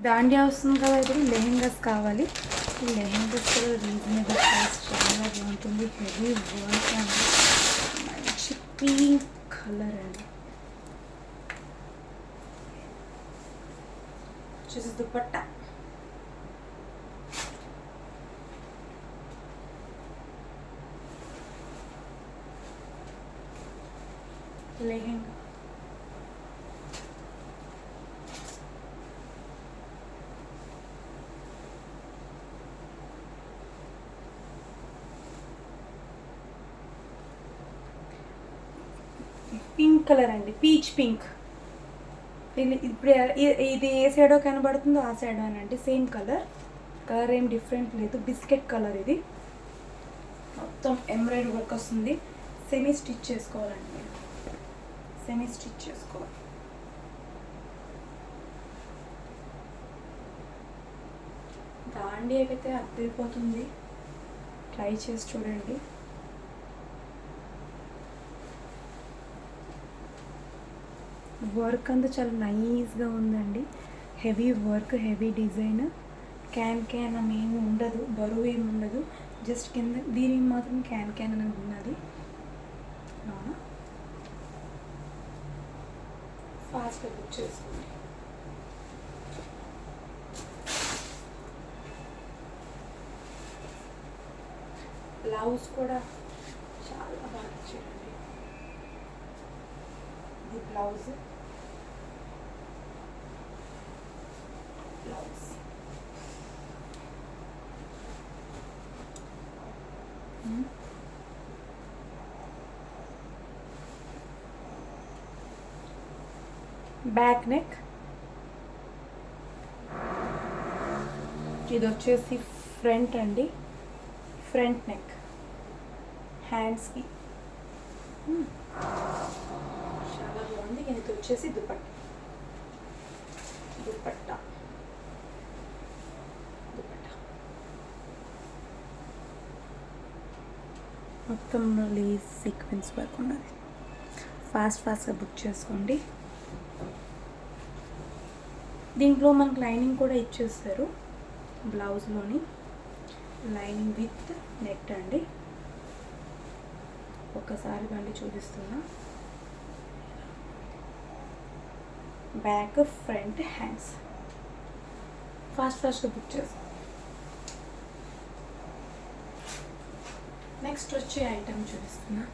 దాండియా వస్తుంది కదా, ఇప్పుడు లెహెంగాస్ కావాలి. ఈ లెహెంగాస్ కూడా రీజనబుల్ ప్రైస్, చాలా బాగుంటుంది. హెవీ వర్క్ అండి, మంచి పింక్ కలర్ అండి. వచ్చేసి దుపట్టా, లెహెంగా, పింక్ కలర్ అండి, పీచ్ పింక్. ఇప్పుడు ఇది ఏ సైడో కనబడుతుందో ఆ సైడో అనండి, సేమ్ కలర్. కలర్ ఏం డిఫరెంట్ లేదు, బిస్కెట్ కలర్. ఇది మొత్తం ఎంబ్రాయిడరీ వర్క్ వస్తుంది. సెమీ స్టిచ్ చేసుకోవాలండి మీరు, సెమీ స్టిచ్ చేసుకోవాలి. దాండియాకైతే అద్దరిపోతుంది, ట్రై చేసి చూడండి. వర్క్ అంతా చాలా నైస్గా ఉందండి, heavy work, heavy design. Can అని ఏమి ఉండదు, బరువు ఏమి ఉండదు. జస్ట్ కింద దీనికి మాత్రం క్యాన్ అని ఉన్నది. అవునా, ఫాస్ట్గా బుక్ చేసుకోండి. బ్లౌజ్ కూడా చాలా బాగా ఇచ్చారండి. ఇది బ్లౌజ్, బ్యాక్ నెక్. ఇది వచ్చేసి ఫ్రంట్ అండి, ఫ్రంట్ నెక్, హ్యాండ్స్కి చాలా బాగుంది. ఇది వచ్చేసి దుపట్టా, దుపట్టా మొత్తం లేస్ సీక్వెన్స్ వర్క్ ఉన్నది. ఫాస్ట్గా బుక్ చేసుకోండి. దీంట్లో మనకు లైనింగ్ కూడా ఇచ్చేస్తారు, బ్లౌజ్లోని లైనింగ్ విత్ నెట్ అండి. ఒకసారి మళ్ళీ చూపిస్తున్నా, బ్యాక్, ఫ్రంట్, హ్యాండ్స్. ఫాస్ట్గా బుక్ చేసుకోండి. నెక్స్ట్ వచ్చే ఐటమ్ చూపిస్తున్నా.